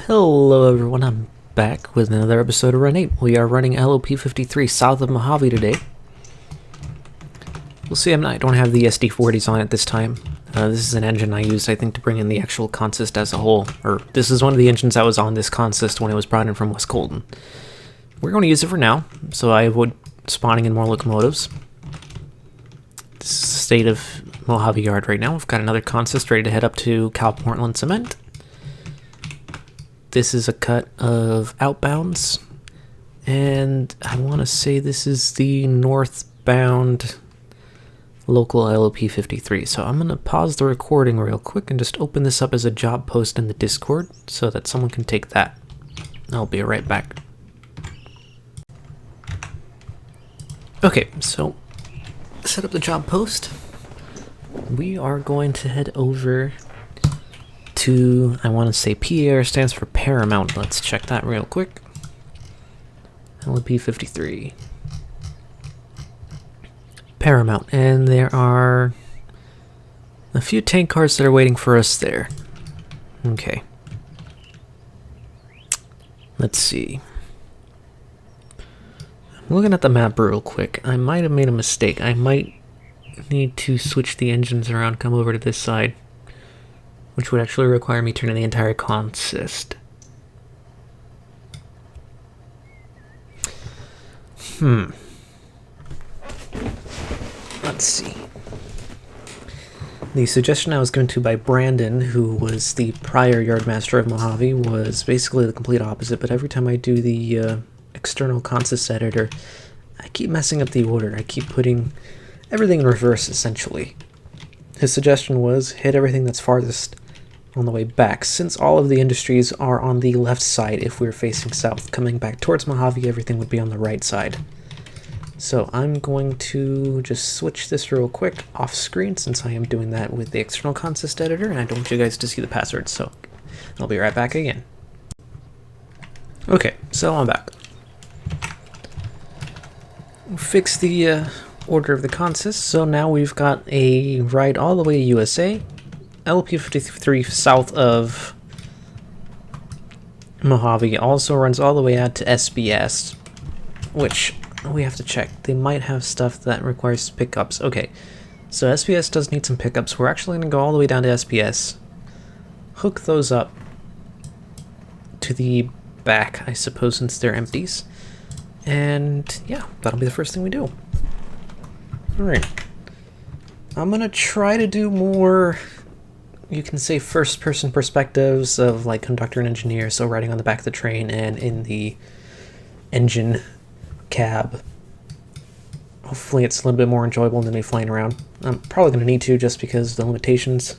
Hello everyone, I'm back with another episode of Run8. We are running LOP53 south of Mojave today. You'll see I don't have the SD40s on it this time. This is an engine I used, I think, to bring in the actual consist as a whole. Or, this is one of the engines that was on this consist when it was brought in from West Colton. We're going to use it for now, so I avoid spawning in more locomotives. This is the state of Mojave Yard right now. We've got another consist ready to head up to Cal Portland Cement. This is a cut of outbounds, and I want to say this is the northbound local LOP53. So I'm going to pause the recording real quick and just open this up as a job post in the Discord so that someone can take that. I'll be right back. Okay, so set up the job post. We are going to head over to, I want to say PAR stands for Paramount. Let's check that real quick. LOP53. Paramount. And there are a few tank cars that are waiting for us there. Okay. Let's see. I'm looking at the map real quick. I might have made a mistake. I might need to switch the engines around, come over to this side, which would actually require me turning the entire consist. Let's see. The suggestion I was given to by Brandon, who was the prior yardmaster of Mojave, was basically the complete opposite, but every time I do the external consist editor, I keep messing up the order. I keep putting everything in reverse, essentially. His suggestion was hit everything that's farthest on the way back, since all of the industries are on the left side. If we're facing south, coming back towards Mojave, everything would be on the right side. So I'm going to just switch this real quick off screen, since I am doing that with the external consist editor, and I don't want you guys to see the password, so I'll be right back again. Okay, so I'm back. Fix the order of the consist, so now we've got a ride all the way to USA, LOP53 south of Mojave also runs all the way out to SBS, which we have to check. They might have stuff that requires pickups. Okay, so SBS does need some pickups. We're actually going to go all the way down to SBS, hook those up to the back, I suppose, since they're empties, and yeah, that'll be the first thing we do. Alright, I'm going to try to do more, you can say, first-person perspectives of like conductor and engineer, so riding on the back of the train and in the engine cab. Hopefully it's a little bit more enjoyable than me flying around. I'm probably going to need to, just because of the limitations,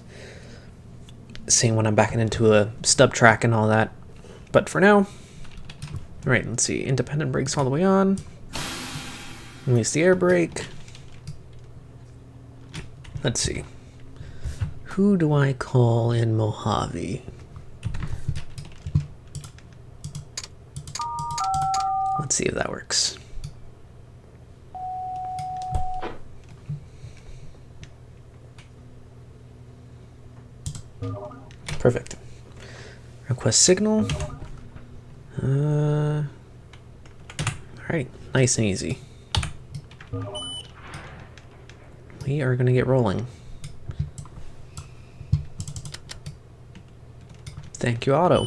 seeing when I'm backing into a stub track and all that. But for now, alright, let's see, independent brakes all the way on, release the air brake. Let's see. Who do I call in Mojave? Let's see if that works. Perfect. Request signal. Alright, nice and easy. We are going to get rolling. Thank you, Otto.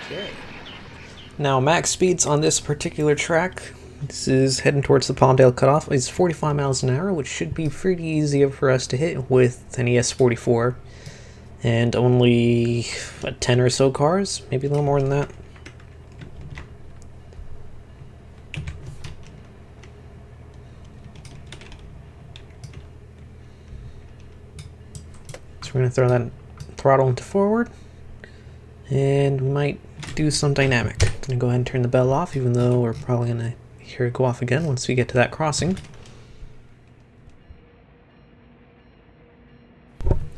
Okay. Now, max speeds on this particular track, this is heading towards the Palmdale cutoff, is 45 miles an hour, which should be pretty easy for us to hit with an ES44. And only, what, 10 or so cars? Maybe a little more than that. So we're going to throw that throttle into forward. And we might do some dynamic. I'm going to go ahead and turn the bell off, even though we're probably going to hear it go off again once we get to that crossing.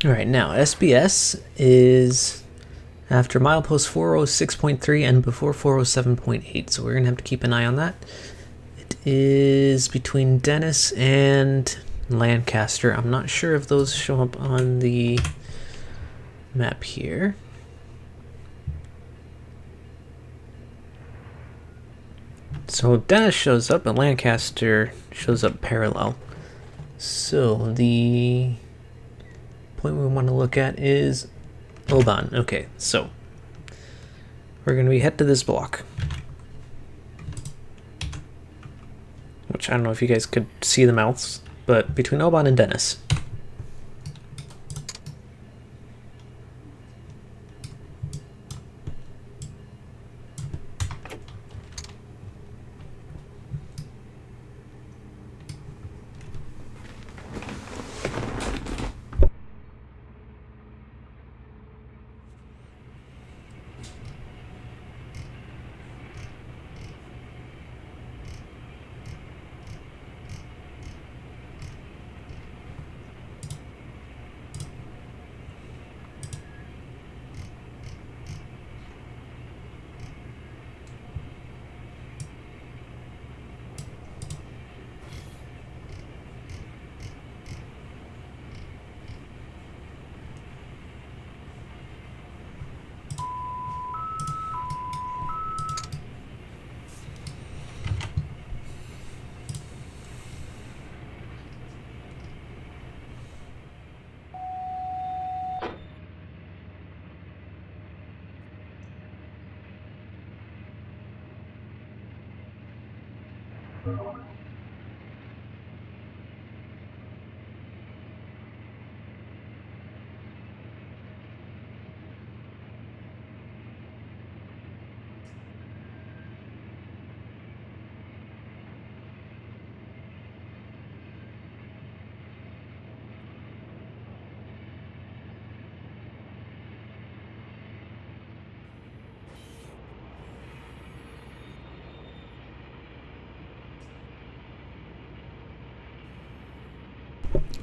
Alright, now SBS is after milepost 406.3 and before 407.8, so we're going to have to keep an eye on that. It is between Dennis and Lancaster. I'm not sure if those show up on the map here. So Dennis shows up, and Lancaster shows up parallel. So the point we want to look at is Oban. Okay, so we're going to be head to this block, which I don't know if you guys could see the mouths, but between Oban and Dennis.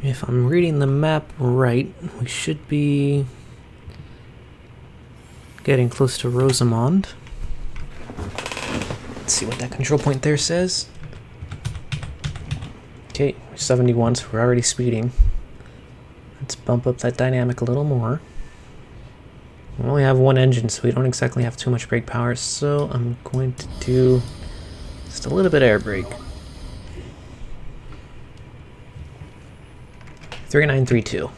If I'm reading the map right, we should be getting close to Rosamond. Let's see what that control point there says. Okay, 71, so we're already speeding. Let's bump up that dynamic a little more. We only have one engine, so we don't exactly have too much brake power, so I'm going to do just a little bit of air brake. 3932.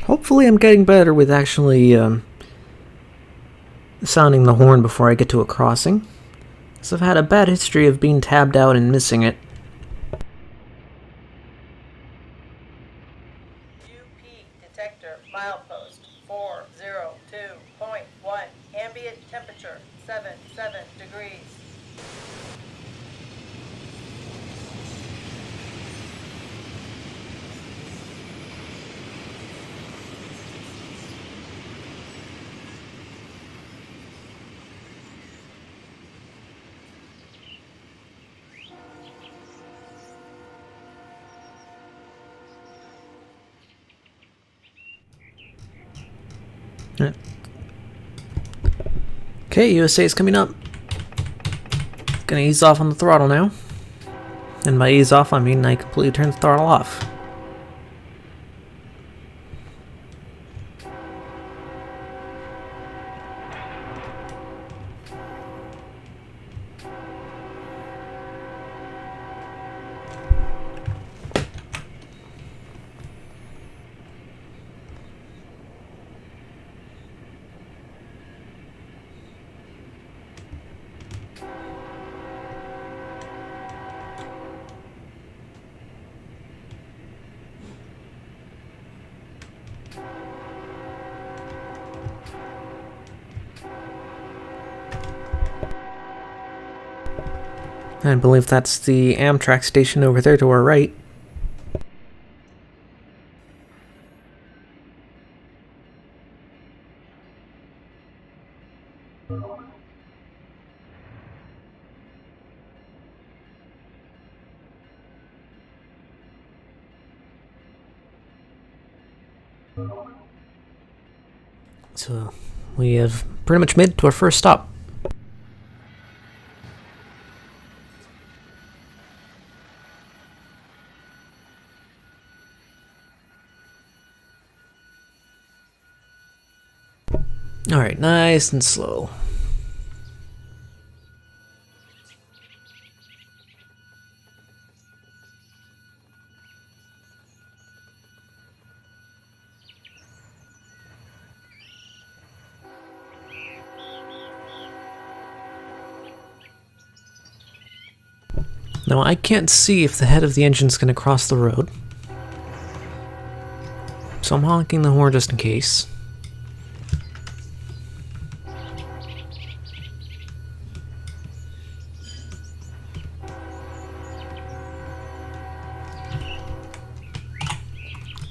Hopefully I'm getting better with actually sounding the horn before I get to a crossing, because I've had a bad history of being tabbed out and missing it. UP detector milepost 402.1, ambient temperature 77 degrees. Okay, USA is coming up. Gonna ease off on the throttle now. And by ease off, I mean I completely turn the throttle off. I believe that's the Amtrak station over there to our right. So we have pretty much made it to our first stop. Alright, nice and slow. Now I can't see if the head of the engine's going to cross the road, so I'm honking the horn just in case.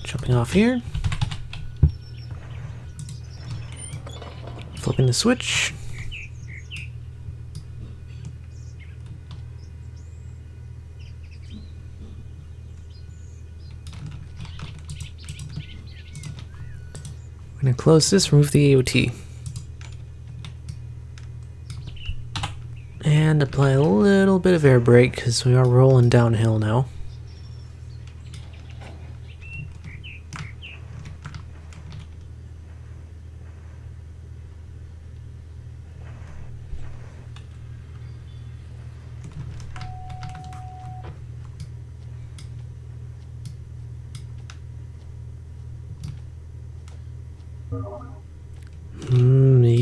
Jumping off here. Flipping the switch. I'm going to close this, remove the AOT. And apply a little bit of air brake because we are rolling downhill now.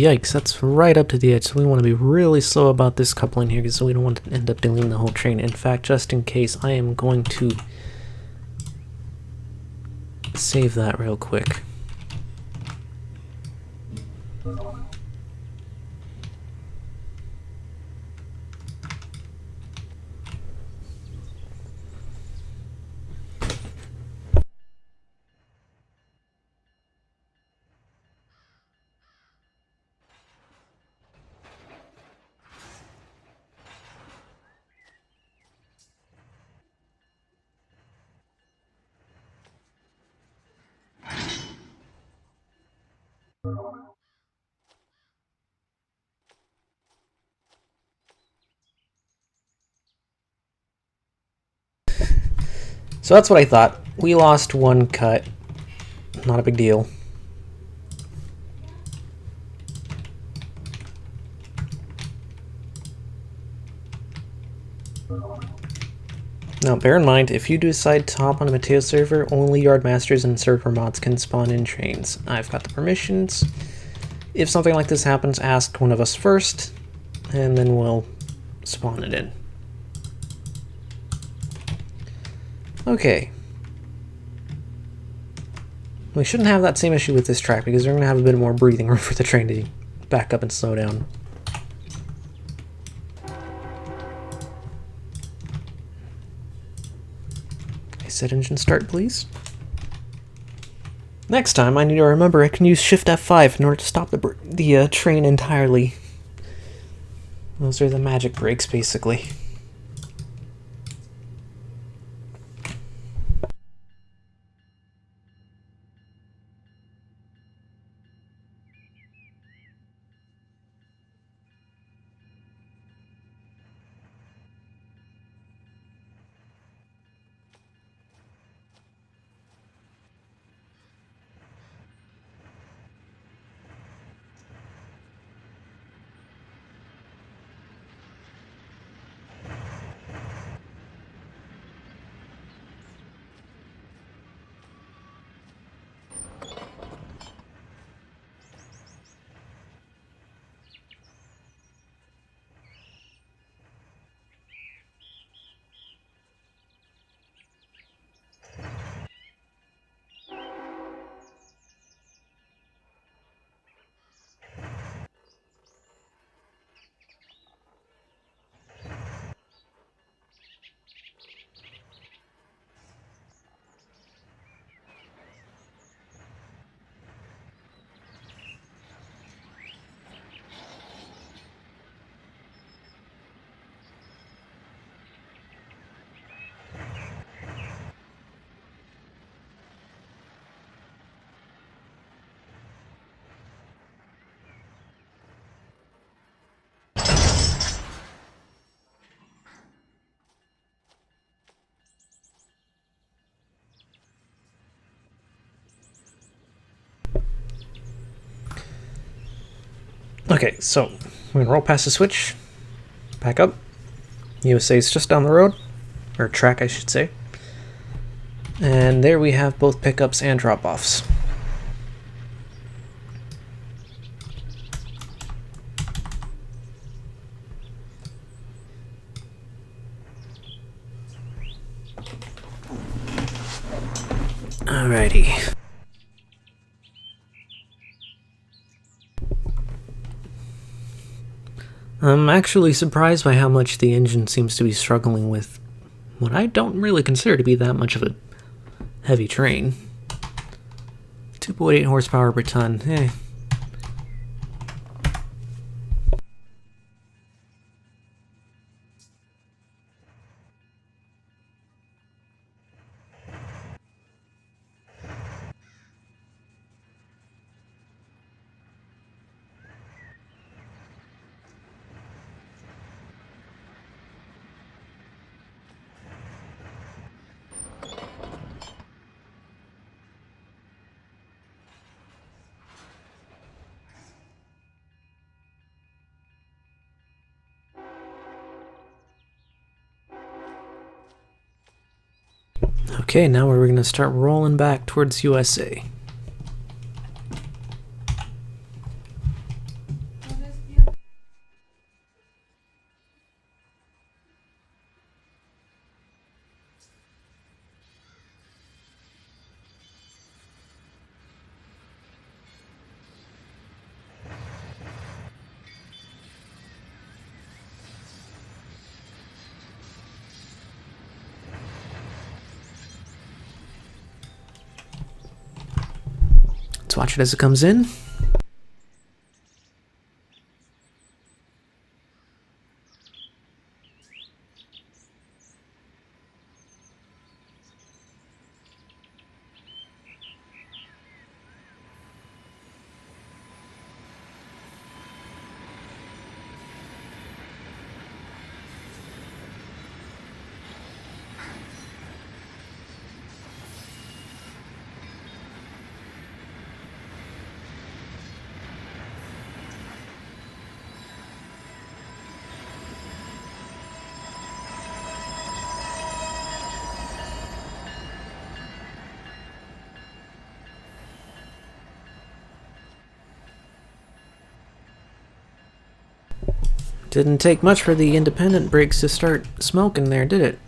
Yikes, that's right up to the edge, so we want to be really slow about this coupling here because we don't want to end up deleting the whole train. In fact, just in case, I am going to save that real quick. So that's what I thought. We lost one cut. Not a big deal. Now bear in mind, if you decide to hop on a Mateo server, only Yardmasters and server mods can spawn in trains. I've got the permissions. If something like this happens, ask one of us first, and then we'll spawn it in. Okay. We shouldn't have that same issue with this track because we're going to have a bit more breathing room for the train to back up and slow down. I said engine start, please. Next time I need to remember I can use Shift F5 in order to stop the train entirely. Those are the magic brakes, basically. Okay, so we're gonna roll past the switch, back up. USA is just down the road, or track I should say. And there we have both pickups and drop-offs. Alrighty. I'm actually surprised by how much the engine seems to be struggling with what I don't really consider to be that much of a heavy train. 2.8 horsepower per ton, eh. Okay, now we're going to start rolling back towards USA. Let's watch it as it comes in. Didn't take much for the independent brakes to start smoking there, did it?